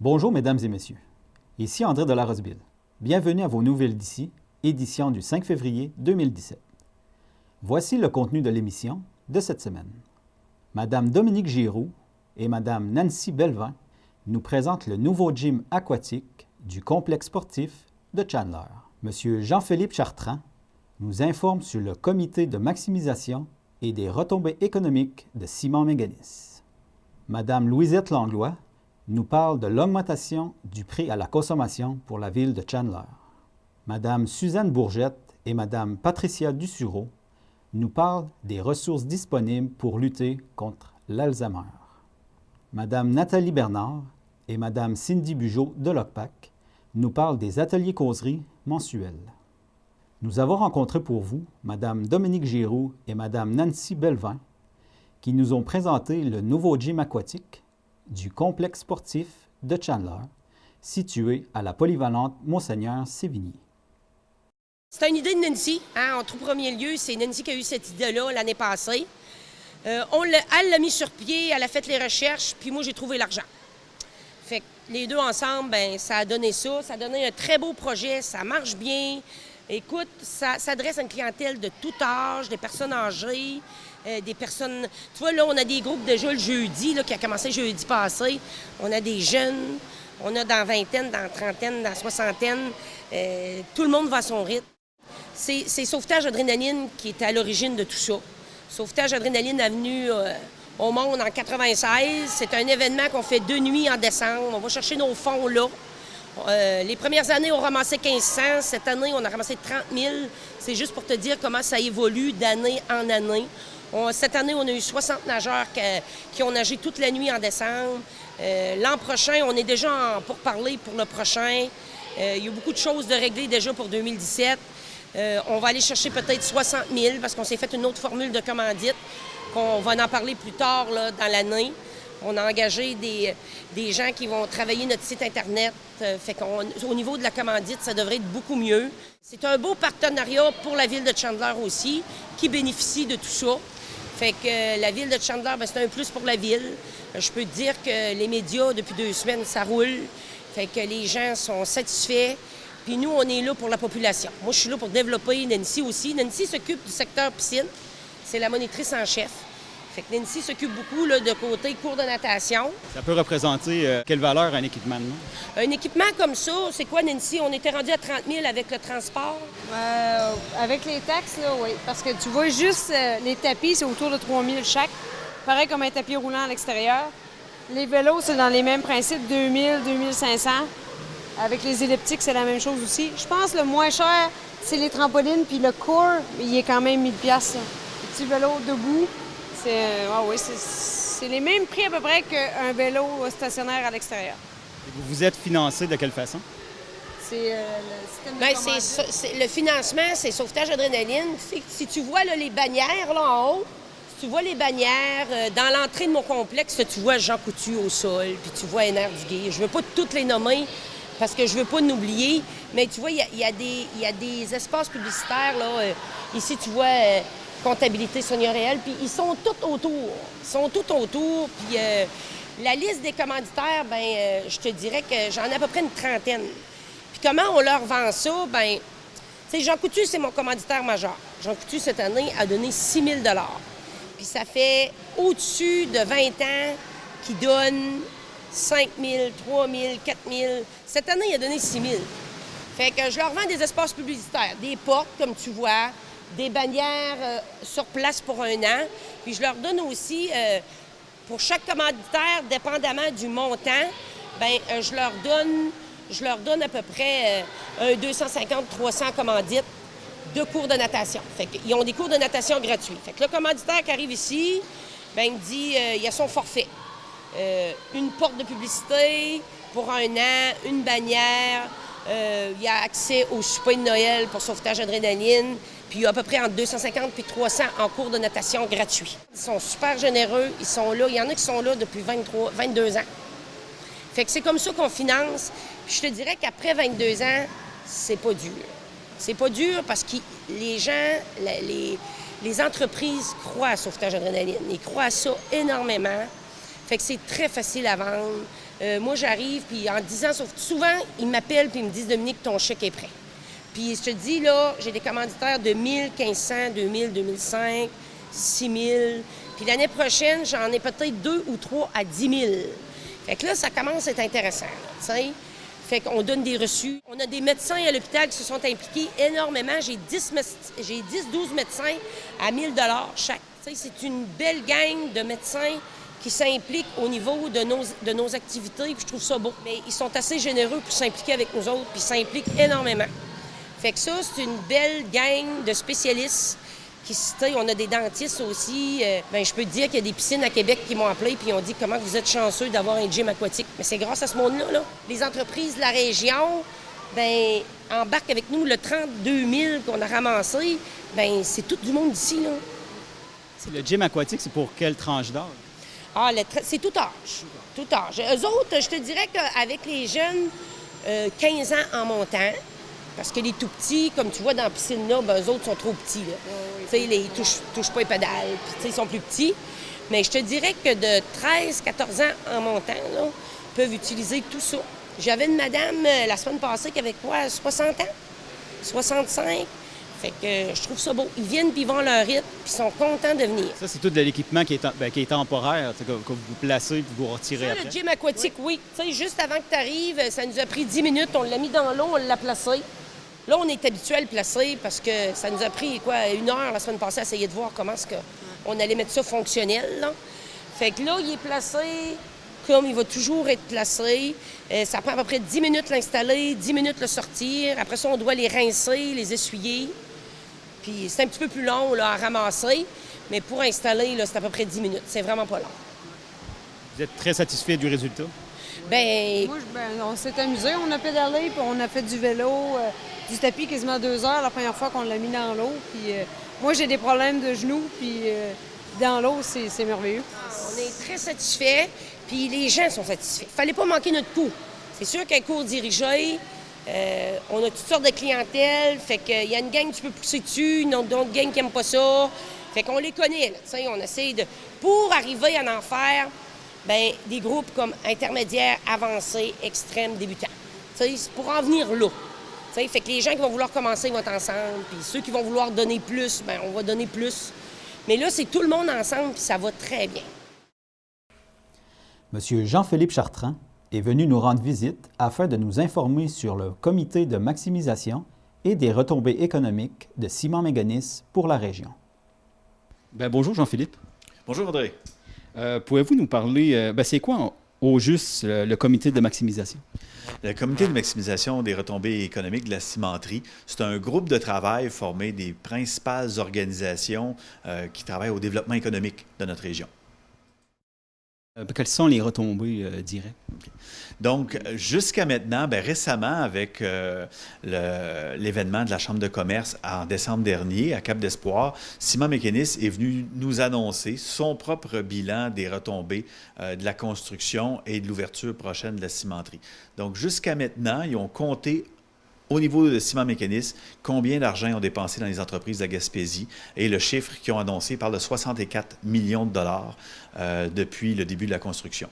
Bonjour mesdames et messieurs, ici André de la Roseville. Bienvenue à vos nouvelles d'ici, édition du 5 février 2017. Voici le contenu de l'émission de cette semaine. Madame Dominique Giroux et Madame Nancy Bellevin nous présentent le nouveau gym aquatique du complexe sportif de Chandler. Monsieur Jean-Philippe Chartrand nous informe sur le comité de maximisation et des retombées économiques de Simon Méganis. Madame Louisette Langlois nous parle de l'augmentation du prix à la consommation pour la ville de Chandler. Madame Suzanne Bourgette et Madame Patricia Dussureau nous parlent des ressources disponibles pour lutter contre l'Alzheimer. Madame Nathalie Bernard et Madame Cindy Bugeaud de l'OCPAC nous parlent des ateliers causeries mensuels. Nous avons rencontré pour vous Madame Dominique Giroux et Madame Nancy Bellevin qui nous ont présenté le nouveau gym aquatique du complexe sportif de Chandler, situé à la polyvalente Monseigneur Sévigné. C'est une idée de Nancy. En tout premier lieu, c'est Nancy qui a eu cette idée-là l'année passée. Elle l'a mis sur pied, elle a fait les recherches, puis moi, j'ai trouvé l'argent. Fait que les deux ensemble, ça a donné ça. Ça a donné un très beau projet, ça marche bien. Écoute, ça s'adresse à une clientèle de tout âge, des personnes âgées, des personnes... Tu vois, là, on a des groupes déjà le jeudi, là, qui a commencé jeudi passé. On a des jeunes, on a dans la vingtaine, dans la trentaine, dans la soixantaine. Tout le monde va à son rythme. C'est Sauvetage Adrénaline qui est à l'origine de tout ça. Sauvetage Adrénaline est venu au monde en 96. C'est un événement qu'on fait 2 nuits en décembre. On va chercher nos fonds là. Les premières années, on ramassait 1500. Cette année, on a ramassé 30 000. C'est juste pour te dire comment ça évolue d'année en année. Cette année, on a eu 60 nageurs qui ont nagé toute la nuit en décembre. L'an prochain, on est déjà en pourparlers pour le prochain. Il y a beaucoup de choses de régler déjà pour 2017. On va aller chercher peut-être 60 000 parce qu'on s'est fait une autre formule de commandite qu'on va en parler plus tard là, dans l'année. On a engagé des gens qui vont travailler notre site Internet. Fait qu'au niveau de la commandite, ça devrait être beaucoup mieux. C'est un beau partenariat pour la ville de Chandler aussi, qui bénéficie de tout ça. Fait que la ville de Chandler, c'est un plus pour la ville. Je peux te dire que les médias, depuis 2 semaines, ça roule. Fait que les gens sont satisfaits. Puis nous, on est là pour la population. Moi, je suis là pour développer. Nancy aussi. Nancy s'occupe du secteur piscine. C'est la monitrice en chef. Fait que Nancy s'occupe beaucoup là, de côté cours de natation. Ça peut représenter quelle valeur un équipement? Un équipement comme ça, c'est quoi, Nancy? On était rendu à 30 000 avec le transport? Avec les taxes, là, oui. Parce que tu vois, juste les tapis, c'est autour de 3 000 chaque. Pareil comme un tapis roulant à l'extérieur. Les vélos, c'est dans les mêmes principes, 2 000, 2 500. Avec les elliptiques, c'est la même chose aussi. Je pense que le moins cher, c'est les trampolines, puis le core, il est quand même 1 000 $. Le petit vélo debout, c'est les mêmes prix à peu près qu'un vélo stationnaire à l'extérieur. Vous êtes financé de quelle façon? C'est le système de le financement, c'est Sauvetage Adrénaline. Si tu vois là, les bannières là, en haut, si tu vois les bannières, dans l'entrée de mon complexe, tu vois Jean Coutu au sol, puis tu vois NR Duguay. Je ne veux pas toutes les nommer parce que je ne veux pas nous oublier, mais tu vois, il y a des espaces publicitaires. Là, ici, tu vois Comptabilité Sonia Réel, puis ils sont tous autour. Puis la liste des commanditaires, je te dirais que j'en ai à peu près une trentaine. Puis comment on leur vend ça? Tu sais, Jean Coutu, c'est mon commanditaire majeur. Jean Coutu, cette année, a donné 6 000 $. Puis ça fait au-dessus de 20 ans qu'il donne 5 000, 3 000, 4 000. Cette année, il a donné 6 000. Fait que je leur vends des espaces publicitaires, des portes, comme tu vois, des bannières sur place pour 1 an. Puis je leur donne aussi, pour chaque commanditaire, dépendamment du montant, je leur donne à peu près 250-300 commandites de cours de natation. Fait qu'ils ont des cours de natation gratuits. Fait que le commanditaire qui arrive ici, il me dit, il y a son forfait. Une porte de publicité pour 1 an, une bannière, il y a accès au souper de Noël pour Sauvetage Adrénaline, puis il y a à peu près entre 250 et 300 en cours de natation gratuits. Ils sont super généreux, ils sont là, il y en a qui sont là depuis 22 ans. Fait que c'est comme ça qu'on finance. Puis je te dirais qu'après 22 ans, c'est pas dur. C'est pas dur parce que les gens, les entreprises croient à Sauvetage Adrénaline. Ils croient à ça énormément. Fait que c'est très facile à vendre. Moi, j'arrive, puis en disant, souvent, ils m'appellent puis ils me disent, Dominique, ton chèque est prêt. Puis je te dis, là, j'ai des commanditaires de 1 1500, 2000, 2005, 6000. Puis l'année prochaine, j'en ai peut-être 2 ou 3 à 10 000. Fait que là, ça commence à être intéressant, tu sais. Fait qu'on donne des reçus. On a des médecins à l'hôpital qui se sont impliqués énormément. J'ai 10-12 médecins à 1 000 chaque. Tu sais, c'est une belle gang de médecins qui s'impliquent au niveau de nos activités, puis je trouve ça beau. Mais ils sont assez généreux pour s'impliquer avec nous autres, puis s'impliquent énormément. Fait que ça, c'est une belle gang de spécialistes. On a des dentistes aussi. Je peux te dire qu'il y a des piscines à Québec qui m'ont appelé puis ils ont dit comment vous êtes chanceux d'avoir un gym aquatique. Mais c'est grâce à ce monde-là. Là. Les entreprises de la région embarquent avec nous le 32 000 qu'on a ramassé. C'est tout du monde d'ici. Là. Le gym aquatique, c'est pour quelle tranche d'âge? C'est tout âge. Tout âge. Eux autres, je te dirais qu'avec les jeunes, 15 ans en montant, parce que les tout-petits, comme tu vois dans la piscine-là, eux autres sont trop petits. Ils touchent pas les pédales, puis ils sont plus petits. Mais je te dirais que de 13-14 ans en montant, là, peuvent utiliser tout ça. J'avais une madame la semaine passée qui avait quoi, 60 ans? 65? Fait que je trouve ça beau. Ils viennent, puis ils vont à leur rythme, puis ils sont contents de venir. Ça, c'est tout de l'équipement qui est temporaire, que vous placez, puis vous retirez ça, après. Le gym aquatique, oui. Juste avant que tu arrives, ça nous a pris 10 minutes. On l'a mis dans l'eau, on l'a placé. Là, on est habitué à le placer parce que ça nous a pris, 1 heure la semaine passée à essayer de voir comment on allait mettre ça fonctionnel. Là. Fait que là, il est placé comme il va toujours être placé. Ça prend à peu près 10 minutes l'installer, 10 minutes le sortir. Après ça, on doit les rincer, les essuyer. Puis c'est un petit peu plus long là, à ramasser, mais pour installer, là, c'est à peu près 10 minutes. C'est vraiment pas long. Vous êtes très satisfait du résultat? On s'est amusé. On a pédalé, puis on a fait du vélo, du tapis quasiment 2 heures la première fois qu'on l'a mis dans l'eau. Puis moi, j'ai des problèmes de genoux, puis dans l'eau, c'est merveilleux. On est très satisfaits, puis les gens sont satisfaits. Fallait pas manquer notre cours. C'est sûr qu'un cours dirigé, on a toutes sortes de clientèle, fait qu'il y a une gang que tu peux pousser dessus, une autre gang qui n'aime pas ça. Fait qu'on les connaît, là, on essaie de... Pour arriver à en faire, des groupes comme intermédiaires, avancés, extrêmes, débutants. C'est pour en venir là. Fait que les gens qui vont vouloir commencer vont être ensemble, puis ceux qui vont vouloir donner plus, on va donner plus. Mais là, c'est tout le monde ensemble, puis ça va très bien. Monsieur Jean-Philippe Chartrand est venu nous rendre visite afin de nous informer sur le comité de maximisation et des retombées économiques de Ciment Mécanis pour la région. Bonjour Jean-Philippe. Bonjour André. Pouvez-vous nous parler, c'est quoi au juste le comité de maximisation? Le comité de maximisation des retombées économiques de la cimenterie, c'est un groupe de travail formé des principales organisations qui travaillent au développement économique de notre région. Quelles sont les retombées directes? Donc, jusqu'à maintenant, récemment, avec l'événement de la Chambre de commerce en décembre dernier à Cap-d'Espoir, Ciment Mécanis est venu nous annoncer son propre bilan des retombées de la construction et de l'ouverture prochaine de la cimenterie. Donc, jusqu'à maintenant, ils ont compté au niveau de Ciment Mécanis, combien d'argent ils ont dépensé dans les entreprises de la Gaspésie. Et le chiffre qu'ils ont annoncé parle de 64 millions de dollars depuis le début de la construction.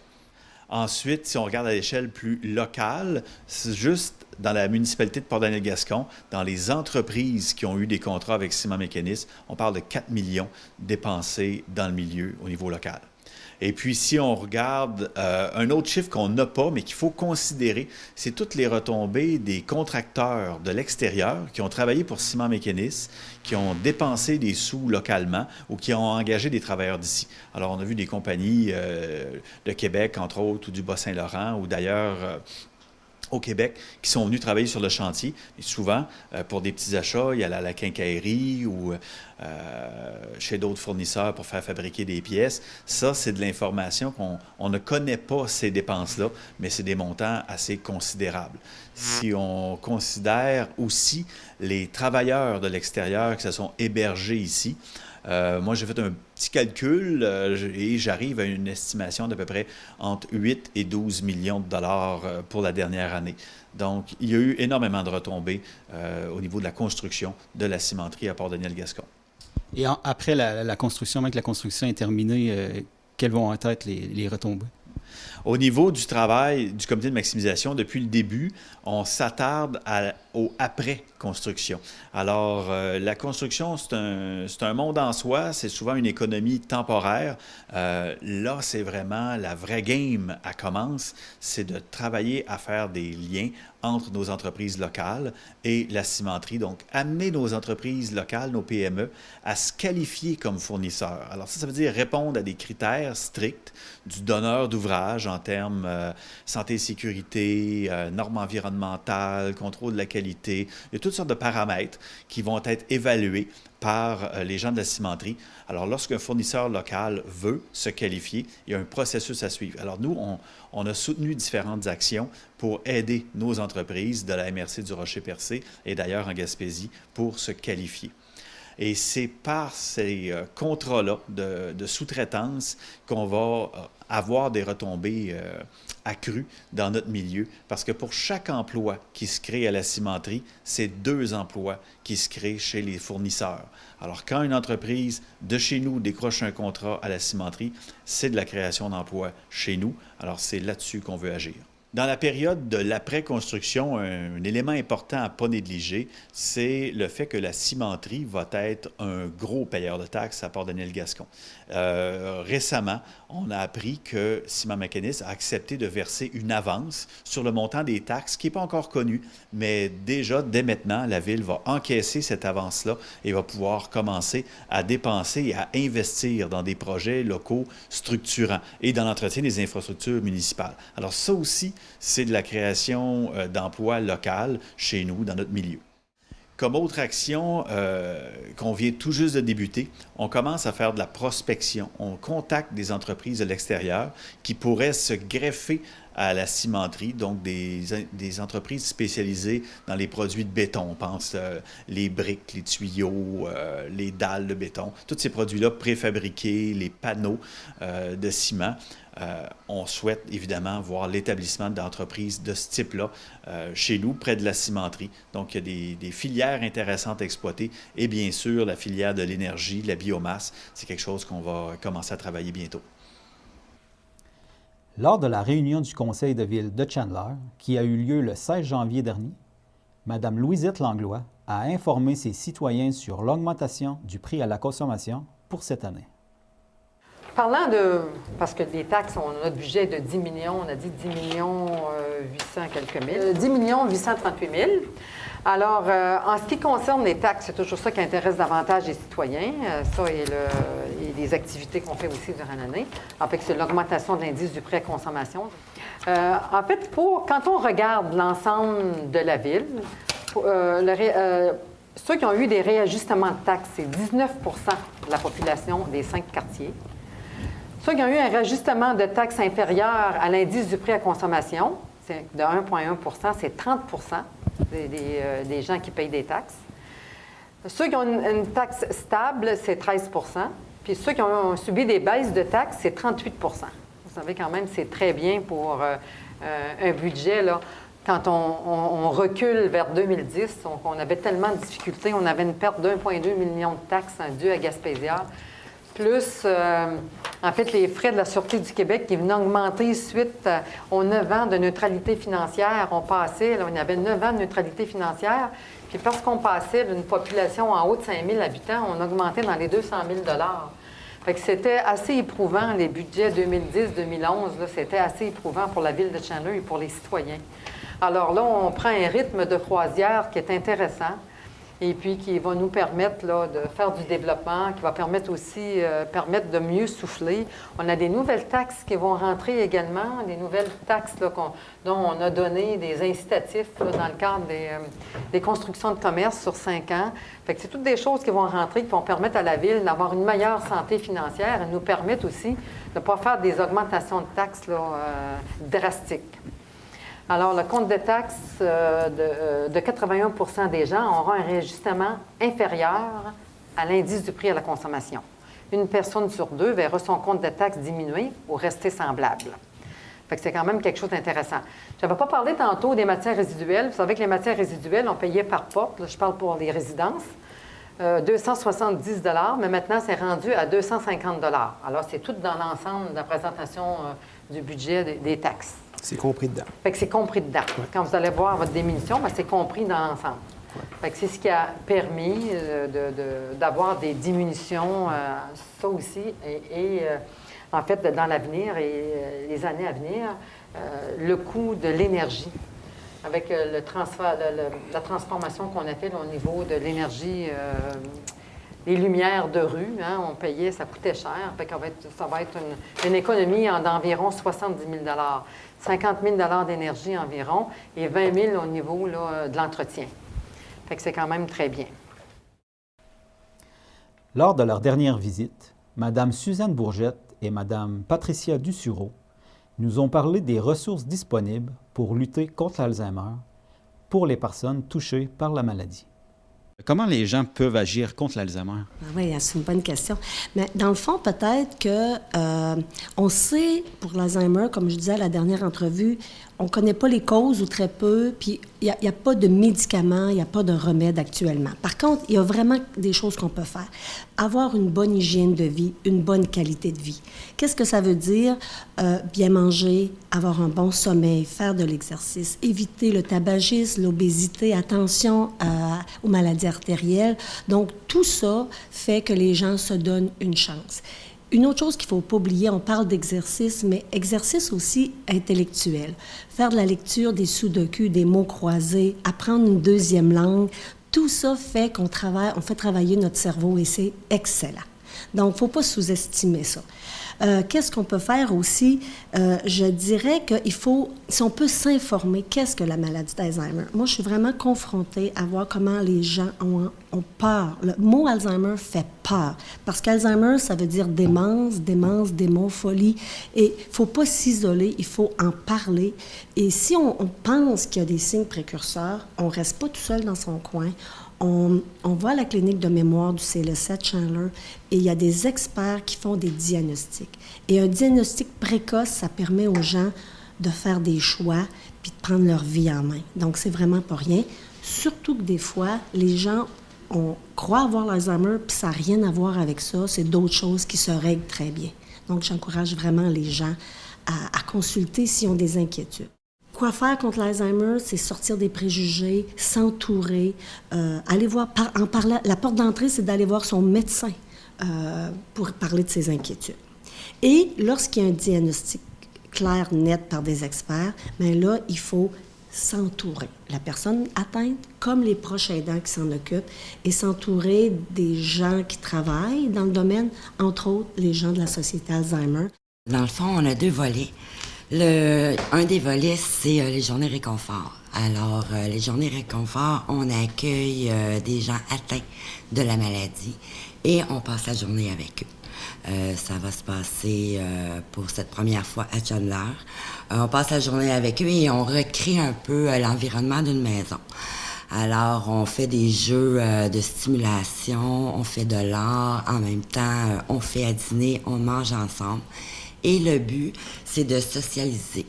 Ensuite, si on regarde à l'échelle plus locale, c'est juste dans la municipalité de Port-Daniel-Gascon, dans les entreprises qui ont eu des contrats avec Ciment Mécanis, on parle de 4 millions dépensés dans le milieu au niveau local. Et puis, si on regarde un autre chiffre qu'on n'a pas, mais qu'il faut considérer, c'est toutes les retombées des contracteurs de l'extérieur qui ont travaillé pour Ciment Mécanis, qui ont dépensé des sous localement ou qui ont engagé des travailleurs d'ici. Alors, on a vu des compagnies de Québec, entre autres, ou du Bas-Saint-Laurent, ou d'ailleurs au Québec, qui sont venus travailler sur le chantier. Et souvent, pour des petits achats, il y a la quincaillerie ou chez d'autres fournisseurs pour faire fabriquer des pièces. Ça, c'est de l'information qu'on ne connaît pas ces dépenses-là, mais c'est des montants assez considérables. Si on considère aussi les travailleurs de l'extérieur qui se sont hébergés ici, moi, j'ai fait un petit calcul et j'arrive à une estimation d'à peu près entre 8 et 12 millions de dollars pour la dernière année. Donc, il y a eu énormément de retombées au niveau de la construction de la cimenterie à Port-Daniel-Gascon. Et après la construction, même que la construction est terminée, quelles vont être les retombées? Au niveau du travail du comité de maximisation, depuis le début, on s'attarde au après-construction. Alors, la construction, c'est un monde en soi, c'est souvent une économie temporaire. Là, c'est vraiment la vraie game à commence, c'est de travailler à faire des liens entre nos entreprises locales et la cimenterie. Donc, amener nos entreprises locales, nos PME, à se qualifier comme fournisseurs. Alors ça veut dire répondre à des critères stricts du donneur d'ouvrage en termes santé et sécurité, normes environnementales, contrôle de la qualité. Il y a toutes sortes de paramètres qui vont être évalués par les gens de la cimenterie. Alors, lorsqu'un fournisseur local veut se qualifier, il y a un processus à suivre. Alors, nous, on a soutenu différentes actions pour aider nos entreprises de la MRC du Rocher-Percé et d'ailleurs en Gaspésie pour se qualifier. Et c'est par ces contrats-là de sous-traitance qu'on va avoir des retombées accrues dans notre milieu. Parce que pour chaque emploi qui se crée à la cimenterie, c'est 2 emplois qui se créent chez les fournisseurs. Alors, quand une entreprise de chez nous décroche un contrat à la cimenterie, c'est de la création d'emplois chez nous. Alors, c'est là-dessus qu'on veut agir. Dans la période de l'après-construction, un élément important à ne pas négliger, c'est le fait que la cimenterie va être un gros payeur de taxes à Port-Daniel-Gascon. Récemment, on a appris que Ciment Mécanisme a accepté de verser une avance sur le montant des taxes, qui n'est pas encore connu, mais déjà, dès maintenant, la Ville va encaisser cette avance-là et va pouvoir commencer à dépenser et à investir dans des projets locaux structurants et dans l'entretien des infrastructures municipales. Alors ça aussi, c'est de la création d'emplois locaux chez nous, dans notre milieu. Comme autre action qu'on vient tout juste de débuter, on commence à faire de la prospection. On contacte des entreprises de l'extérieur qui pourraient se greffer à la cimenterie, donc des entreprises spécialisées dans les produits de béton. On pense les briques, les tuyaux, les dalles de béton, tous ces produits-là préfabriqués, les panneaux de ciment. On souhaite évidemment voir l'établissement d'entreprises de ce type-là chez nous, près de la cimenterie. Donc, il y a des filières intéressantes à exploiter et bien sûr, la filière de l'énergie, de la biomasse, c'est quelque chose qu'on va commencer à travailler bientôt. Lors de la réunion du conseil de ville de Chandler, qui a eu lieu le 16 janvier dernier, Mme Louisette Langlois a informé ses citoyens sur l'augmentation du prix à la consommation pour cette année. Parlant parce que les taxes, notre budget est de 10 millions, on a dit 10 millions 800 quelques mille, 10 millions 838 000. Alors, en ce qui concerne les taxes, c'est toujours ça qui intéresse davantage les citoyens, ça et les activités qu'on fait aussi durant l'année. En fait, c'est l'augmentation de l'indice du prix à consommation. En fait, quand on regarde l'ensemble de la ville, ceux qui ont eu des réajustements de taxes, c'est 19 de la population des 5 quartiers. Ceux qui ont eu un réajustement de taxes inférieur à l'indice du prix à consommation, c'est de 1,1 c'est 30 des gens qui payent des taxes. Ceux qui ont une taxe stable, c'est 13 puis ceux qui ont subi des baisses de taxes, c'est 38 Vous savez quand même, c'est très bien pour un budget, là. Quand on recule vers 2010, on avait tellement de difficultés, on avait une perte d'1,2 million de taxes dues à Gaspésia, plus, en fait, les frais de la Sûreté du Québec qui venaient augmenter suite aux 9 ans de neutralité financière. On passait, là, on avait 9 ans de neutralité financière, puis parce qu'on passait d'une population en haut de 5 000 habitants, on augmentait dans les 200 000 $. Fait que c'était assez éprouvant, les budgets 2010-2011, c'était assez éprouvant pour la Ville de Chandler et pour les citoyens. Alors là, on prend un rythme de croisière qui est intéressant et puis qui va nous permettre là, de faire du développement, qui va permettre aussi de mieux souffler. On a des nouvelles taxes qui vont rentrer également, des nouvelles taxes là, dont on a donné des incitatifs là, dans le cadre des constructions de commerce sur 5 ans. Fait que c'est toutes des choses qui vont rentrer, qui vont permettre à la Ville d'avoir une meilleure santé financière et nous permettre aussi de ne pas faire des augmentations de taxes là, drastiques. Alors, le compte de taxes de 81 des gens aura un réajustement inférieur à l'indice du prix à la consommation. Une personne sur 2 verra son compte de taxes diminuer ou rester semblable. Fait que c'est quand même quelque chose d'intéressant. Je n'avais pas parlé tantôt des matières résiduelles. Vous savez que les matières résiduelles, on payait par porte. Là, je parle pour les résidences. 270 $, mais maintenant, c'est rendu à 250 $. Alors, c'est tout dans l'ensemble de la présentation du budget des taxes. C'est compris dedans. Fait que c'est compris dedans. Ouais. Quand vous allez voir votre diminution, c'est compris dans l'ensemble. Ouais. Fait que c'est ce qui a permis d'avoir des diminutions, ça aussi, et en fait, dans l'avenir et les années à venir, le coût de l'énergie, avec le transfert, la transformation qu'on a faite au niveau de l'énergie, les lumières de rue, hein, on payait, ça coûtait cher. Fait ça va être une économie d'environ 70 000 50 000 d'énergie environ et 20 000 au niveau là, de l'entretien. Fait que c'est quand même très bien. Lors de leur dernière visite, Mme Suzanne Bourgette et Mme Patricia Dussureau nous ont parlé des ressources disponibles pour lutter contre l'Alzheimer pour les personnes touchées par la maladie. Comment les gens peuvent agir contre l'Alzheimer? Oui, c'est une bonne question. Mais dans le fond, peut-être que on sait pour l'Alzheimer, comme je disais à la dernière entrevue, on ne connaît pas les causes ou très peu, puis il n'y a pas de médicaments, il n'y a pas de remède actuellement. Par contre, il y a vraiment des choses qu'on peut faire. Avoir une bonne hygiène de vie, une bonne qualité de vie. Qu'est-ce que ça veut dire? Bien manger, avoir un bon sommeil, faire de l'exercice, éviter le tabagisme, l'obésité, attention aux maladies artérielles. Donc, tout ça fait que les gens se donnent une chance. Une autre chose qu'il ne faut pas oublier, on parle d'exercice, mais exercice aussi intellectuel. Faire de la lecture, des sudoku, des mots croisés, apprendre une deuxième langue, tout ça fait on fait travailler notre cerveau et c'est excellent. Donc, il ne faut pas sous-estimer ça. Qu'est-ce qu'on peut faire aussi? Je dirais qu'il faut, si on peut s'informer, qu'est-ce que la maladie d'Alzheimer? Moi, je suis vraiment confrontée à voir comment les gens ont peur. Le mot Alzheimer fait peur. Parce qu'Alzheimer, ça veut dire démence, démofolie. Et il ne faut pas s'isoler, il faut en parler. Et si on pense qu'il y a des signes précurseurs, on ne reste pas tout seul dans son coin. On va à la clinique de mémoire du CLSC Chandler et il y a des experts qui font des diagnostics. Et un diagnostic précoce, ça permet aux gens de faire des choix puis de prendre leur vie en main. Donc, c'est vraiment pas rien. Surtout que des fois, les gens croient avoir l'Alzheimer puis ça n'a rien à voir avec ça. C'est d'autres choses qui se règlent très bien. Donc, j'encourage vraiment les gens à consulter s'ils ont des inquiétudes. Quoi faire contre l'Alzheimer, c'est sortir des préjugés, s'entourer, aller voir, en parler. La porte d'entrée, c'est d'aller voir son médecin pour parler de ses inquiétudes. Et lorsqu'il y a un diagnostic clair, net par des experts, bien là, il faut s'entourer. La personne atteinte, comme les proches aidants qui s'en occupent, et s'entourer des gens qui travaillent dans le domaine, entre autres les gens de la Société Alzheimer. Dans le fond, on a deux volets. Un des volets, c'est les journées réconfort. Alors, les journées réconfort, on accueille des gens atteints de la maladie et on passe la journée avec eux. Ça va se passer pour cette première fois à Chandler. On passe la journée avec eux et on recrée un peu l'environnement d'une maison. Alors, on fait des jeux de stimulation, on fait de l'art, en même temps, on fait à dîner, on mange ensemble. Et le but, c'est de socialiser.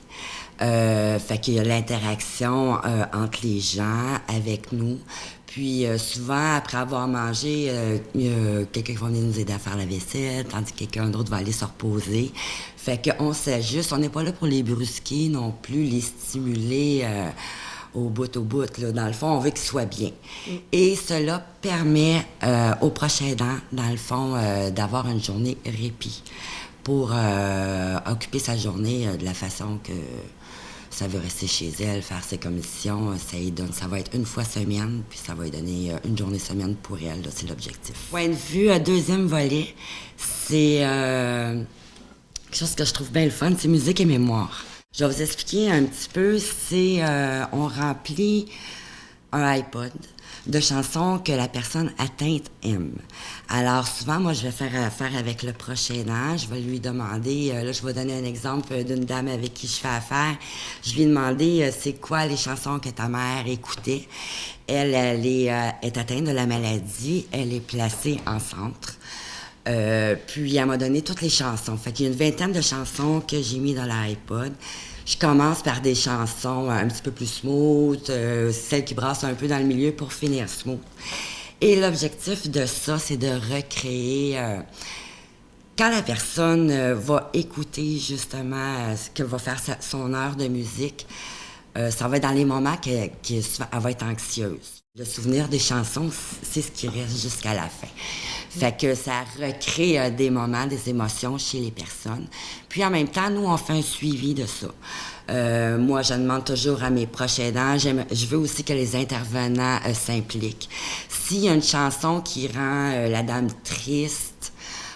Fait qu'il y a l'interaction entre les gens, avec nous. Puis souvent, après avoir mangé, il y a quelqu'un qui va venir nous aider à faire la vaisselle, tandis que quelqu'un d'autre va aller se reposer. Fait qu'on s'ajuste. On n'est pas là pour les brusquer non plus, les stimuler au bout. Là. Dans le fond, on veut qu'ils soient bien. Et cela permet aux proches aidants, dans le fond, d'avoir une journée répit pour occuper sa journée de la façon que ça veut rester chez elle, faire ses commissions. Ça va être une fois semaine, puis ça va lui donner une journée semaine pour elle. Là, c'est l'objectif. Point de vue, deuxième volet, c'est quelque chose que je trouve bien le fun, c'est musique et mémoire. Je vais vous expliquer un petit peu. On remplit un iPod de chansons que la personne atteinte aime. Alors, souvent, moi, je vais faire affaire avec le proche aidant. Je vais lui demander, là, je vais donner un exemple d'une dame avec qui je fais affaire. Je lui ai demandé, c'est quoi les chansons que ta mère écoutait? Elle est atteinte de la maladie. Elle est placée en centre. Puis, elle m'a donné toutes les chansons. Fait qu'il y a une vingtaine de chansons que j'ai mis dans l'iPod. Je commence par des chansons un petit peu plus smooth, celles qui brassent un peu dans le milieu pour finir smooth. Et l'objectif de ça, c'est de recréer quand la personne va écouter justement ce que va faire son heure de musique, ça va être dans les moments qu'elle va être anxieuse. Le souvenir des chansons, c'est ce qui reste jusqu'à la fin. Fait que ça recrée des moments, des émotions chez les personnes. Puis en même temps, nous, on fait un suivi de ça. Moi, je demande toujours à mes proches aidants, je veux aussi que les intervenants s'impliquent. S'il y a une chanson qui rend la dame triste,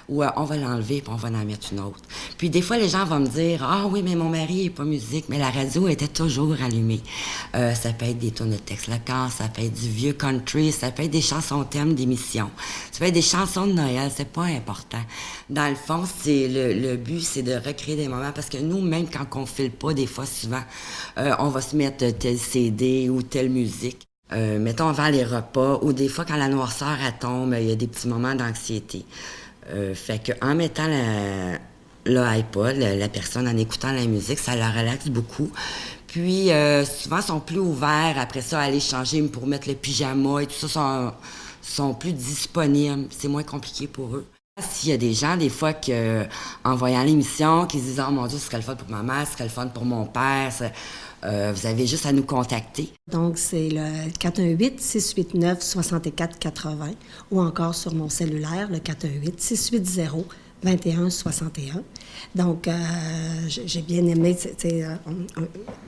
on va l'enlever puis on va en mettre une autre. Puis des fois, les gens vont me dire « Ah oui, mais mon mari n'est pas musique, mais la radio était toujours allumée. » Ça peut être des tunes de Tex Lacroix, ça peut être du vieux country, ça peut être des chansons thèmes d'émissions, ça peut être des chansons de Noël, c'est pas important. Dans le fond, le but, c'est de recréer des moments, parce que nous, même quand on file pas, des fois, souvent, on va se mettre tel CD ou telle musique. Mettons avant les repas, ou des fois, quand la noirceur, elle tombe, il y a des petits moments d'anxiété. Fait qu'en mettant l'iPod, la personne en écoutant la musique, ça la relaxe beaucoup. Puis souvent, ils sont plus ouverts après ça à aller changer pour mettre le pyjama et tout ça, sont plus disponibles. C'est moins compliqué pour eux. S'il y a des gens, des fois, en voyant l'émission, qui se disent « Oh mon Dieu, ce serait le fun pour ma mère, ce serait le fun pour mon père », vous avez juste à nous contacter. Donc, c'est le 418-689-6480 ou encore sur mon cellulaire, le 418-680-2161. Donc, j'ai bien aimé,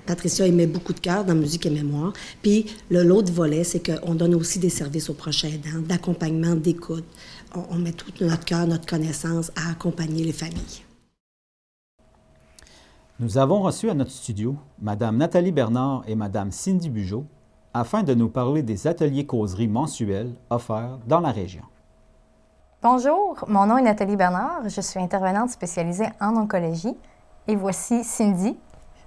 Patricia aimait beaucoup de cœur dans Musique et Mémoire. Puis, l'autre volet, c'est qu'on donne aussi des services aux proches aidants, d'accompagnement, d'écoute. On met tout notre cœur, notre connaissance à accompagner les familles. Nous avons reçu à notre studio Mme Nathalie Bernard et Mme Cindy Bugeaud afin de nous parler des ateliers causeries mensuels offerts dans la région. Bonjour, mon nom est Nathalie Bernard, je suis intervenante spécialisée en oncologie et voici Cindy.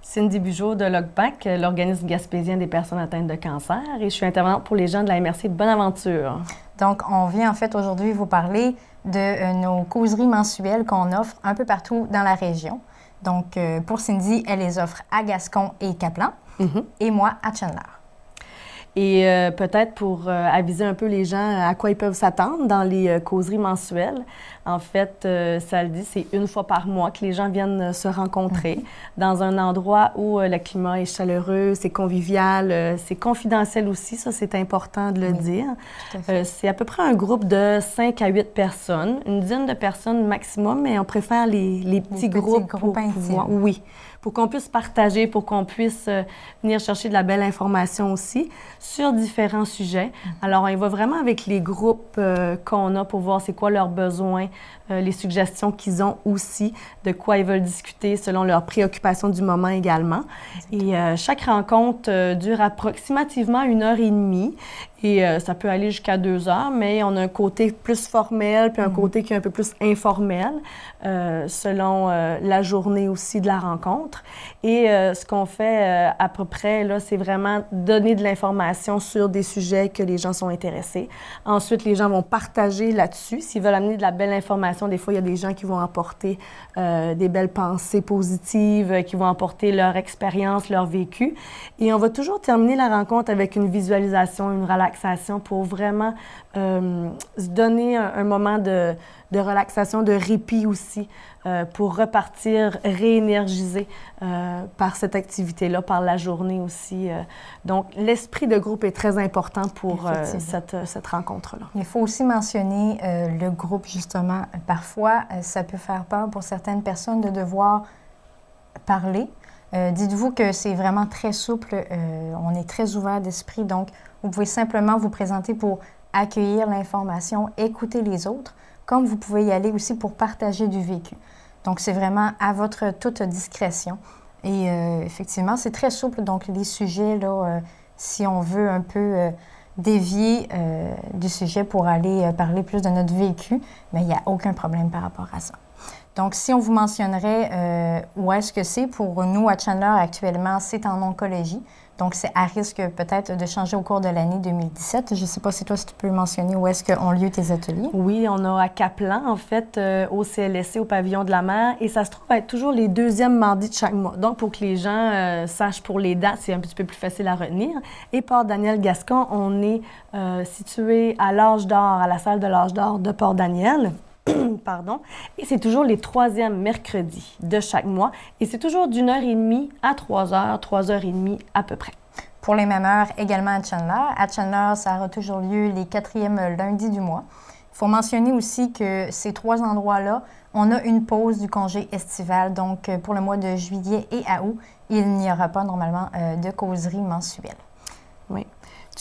Cindy Bugeaud de l'OGPAC, l'organisme gaspésien des personnes atteintes de cancer, et je suis intervenante pour les gens de la MRC de Bonaventure. Donc, on vient en fait aujourd'hui vous parler de nos causeries mensuelles qu'on offre un peu partout dans la région. Donc, pour Cindy, elle les offre à Gascon et Caplan, et moi à Chandler. Et peut-être pour aviser un peu les gens à quoi ils peuvent s'attendre dans les causeries mensuelles. En fait, ça le dit, c'est une fois par mois que les gens viennent se rencontrer dans un endroit où le climat est chaleureux, c'est convivial, c'est confidentiel aussi, ça c'est important de le dire. C'est à peu près un groupe de 5 à 8 personnes, une dizaine de personnes maximum, mais on préfère les petits groupes intimes. Oui, pour qu'on puisse partager, pour qu'on puisse venir chercher de la belle information aussi sur différents sujets. Alors, on y va vraiment avec les groupes qu'on a pour voir c'est quoi leurs besoins, les suggestions qu'ils ont aussi, de quoi ils veulent discuter selon leurs préoccupations du moment également. Et chaque rencontre dure approximativement 1h30 et ça peut aller jusqu'à 2 heures, mais on a un côté plus formel puis un côté qui est un peu plus informel selon la journée aussi de la rencontre. Et ce qu'on fait à peu près, là, c'est vraiment donner de l'information sur des sujets que les gens sont intéressés. Ensuite, les gens vont partager là-dessus. S'ils veulent amener de la belle information, des fois, il y a des gens qui vont apporter des belles pensées positives, qui vont apporter leur expérience, leur vécu. Et on va toujours terminer la rencontre avec une visualisation, une relaxation pour vraiment se donner un moment de relaxation, de répit aussi, pour repartir réénergisé par cette activité-là, par la journée aussi. Donc, l'esprit de groupe est très important pour cette rencontre-là. Il faut aussi mentionner le groupe, justement. Parfois, ça peut faire peur pour certaines personnes de devoir parler. Dites-vous que c'est vraiment très souple. On est très ouvert d'esprit. Donc, vous pouvez simplement vous présenter pour accueillir l'information, écouter les autres, comme vous pouvez y aller aussi pour partager du vécu. Donc, c'est vraiment à votre toute discrétion. Et effectivement, c'est très souple. Donc, les sujets, là, si on veut un peu dévier du sujet pour aller parler plus de notre vécu, bien, il n'y a aucun problème par rapport à ça. Donc, si on vous mentionnerait où est-ce que c'est, pour nous, à Chandler, actuellement, c'est en oncologie. Donc, c'est à risque peut-être de changer au cours de l'année 2017. Je ne sais pas si toi, si tu peux mentionner où est-ce qu'ont lieu tes ateliers. Oui, on a à Caplan, en fait, au CLSC, au Pavillon de la Mer, et ça se trouve être toujours les 2e mardis de chaque mois. Donc, pour que les gens sachent pour les dates, c'est un petit peu plus facile à retenir. Et Port-Daniel-Gascon, on est situé à l'Âge d'Or, à la salle de l'Âge d'Or de Port-Daniel. Pardon. Et c'est toujours les 3e mercredis de chaque mois. Et c'est toujours d'1h30 à 3h, 3h30 à peu près. Pour les mêmes heures, également à Chandler. À Chandler, ça aura toujours lieu les 4e lundis du mois. Il faut mentionner aussi que ces 3 endroits-là, on a une pause du congé estival. Donc, pour le mois de juillet et à août, il n'y aura pas normalement de causerie mensuelle. Oui.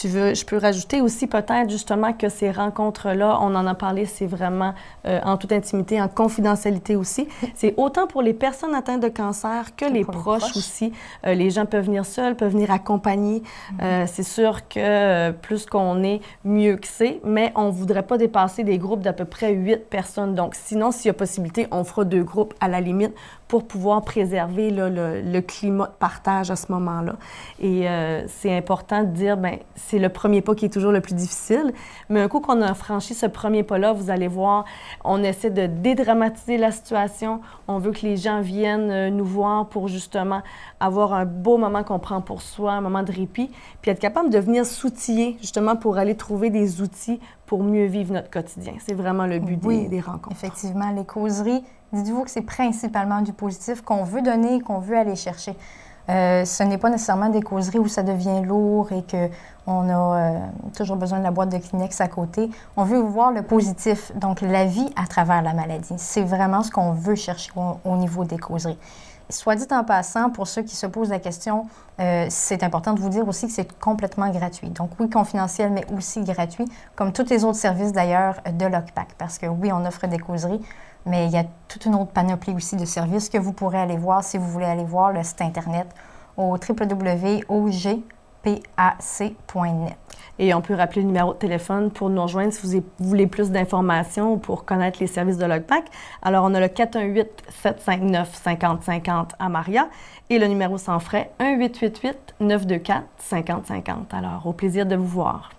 Je peux rajouter aussi peut-être justement que ces rencontres-là, on en a parlé, c'est vraiment en toute intimité, en confidentialité aussi. C'est autant pour les personnes atteintes de cancer que les proches aussi. Les gens peuvent venir seuls, peuvent venir accompagnés. C'est sûr que plus qu'on est, mieux que c'est, mais on ne voudrait pas dépasser des groupes d'à peu près 8 personnes. Donc sinon, s'il y a possibilité, on fera 2 groupes à la limite pour pouvoir préserver là, le climat de partage à ce moment-là. Et c'est important de dire, bien, c'est le premier pas qui est toujours le plus difficile, mais un coup qu'on a franchi ce premier pas-là, vous allez voir, on essaie de dédramatiser la situation. On veut que les gens viennent nous voir pour justement avoir un beau moment qu'on prend pour soi, un moment de répit, puis être capable de venir s'outiller justement pour aller trouver des outils pour mieux vivre notre quotidien. C'est vraiment le but des rencontres. Effectivement, les causeries, dites-vous que c'est principalement du positif qu'on veut donner, qu'on veut aller chercher. Ce n'est pas nécessairement des causeries où ça devient lourd et qu'on a toujours besoin de la boîte de Kleenex à côté. On veut voir le positif, donc la vie à travers la maladie. C'est vraiment ce qu'on veut chercher au niveau des causeries. Soit dit en passant, pour ceux qui se posent la question, c'est important de vous dire aussi que c'est complètement gratuit. Donc oui, confidentiel, mais aussi gratuit, comme tous les autres services d'ailleurs de l'OCPAC. Parce que oui, on offre des causeries, mais il y a toute une autre panoplie aussi de services que vous pourrez aller voir si vous voulez aller voir le site Internet au www.ogpac.net. Et on peut rappeler le numéro de téléphone pour nous rejoindre si vous voulez plus d'informations ou pour connaître les services de l'OCPAC. Alors, on a le 418-759-5050 à Maria et le numéro sans frais 1-888-924-5050. Alors, au plaisir de vous voir.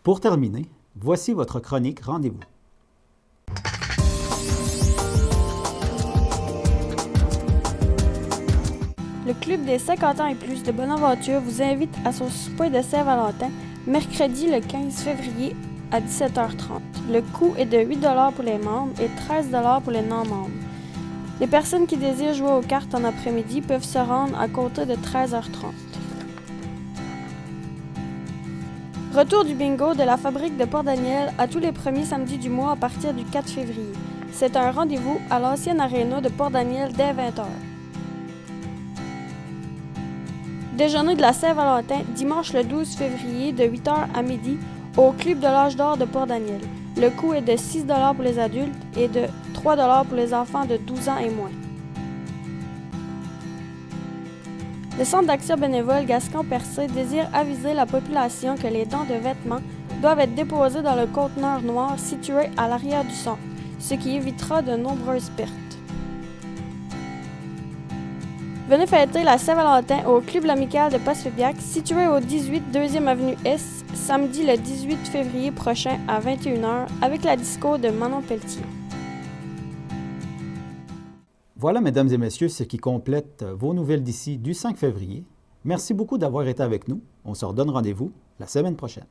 Pour terminer, voici votre chronique Rendez-vous. Le Club des 50 ans et plus de Bonaventure vous invite à son souper de Saint-Valentin, mercredi le 15 février à 17h30. Le coût est de 8 $ pour les membres et 13 $ pour les non-membres. Les personnes qui désirent jouer aux cartes en après-midi peuvent se rendre à compter de 13h30. Retour du bingo de la fabrique de Port-Daniel à tous les premiers samedis du mois à partir du 4 février. C'est un rendez-vous à l'ancienne aréna de Port-Daniel dès 20h. Déjeuner de la Saint-Valentin dimanche le 12 février de 8h à midi au Club de l'Âge d'Or de Port-Daniel. Le coût est de 6 $ pour les adultes et de 3 $ pour les enfants de 12 ans et moins. Le Centre d'action bénévole Gascon-Percé désire aviser la population que les dons de vêtements doivent être déposés dans le conteneur noir situé à l'arrière du centre, ce qui évitera de nombreuses pertes. Venez fêter la Saint-Valentin au Club L'Amical de Passepébiac, situé au 18 2e Avenue Est, samedi le 18 février prochain à 21h, avec la disco de Manon Pelletier. Voilà, mesdames et messieurs, ce qui complète vos nouvelles d'ici du 5 février. Merci beaucoup d'avoir été avec nous. On se redonne rendez-vous la semaine prochaine.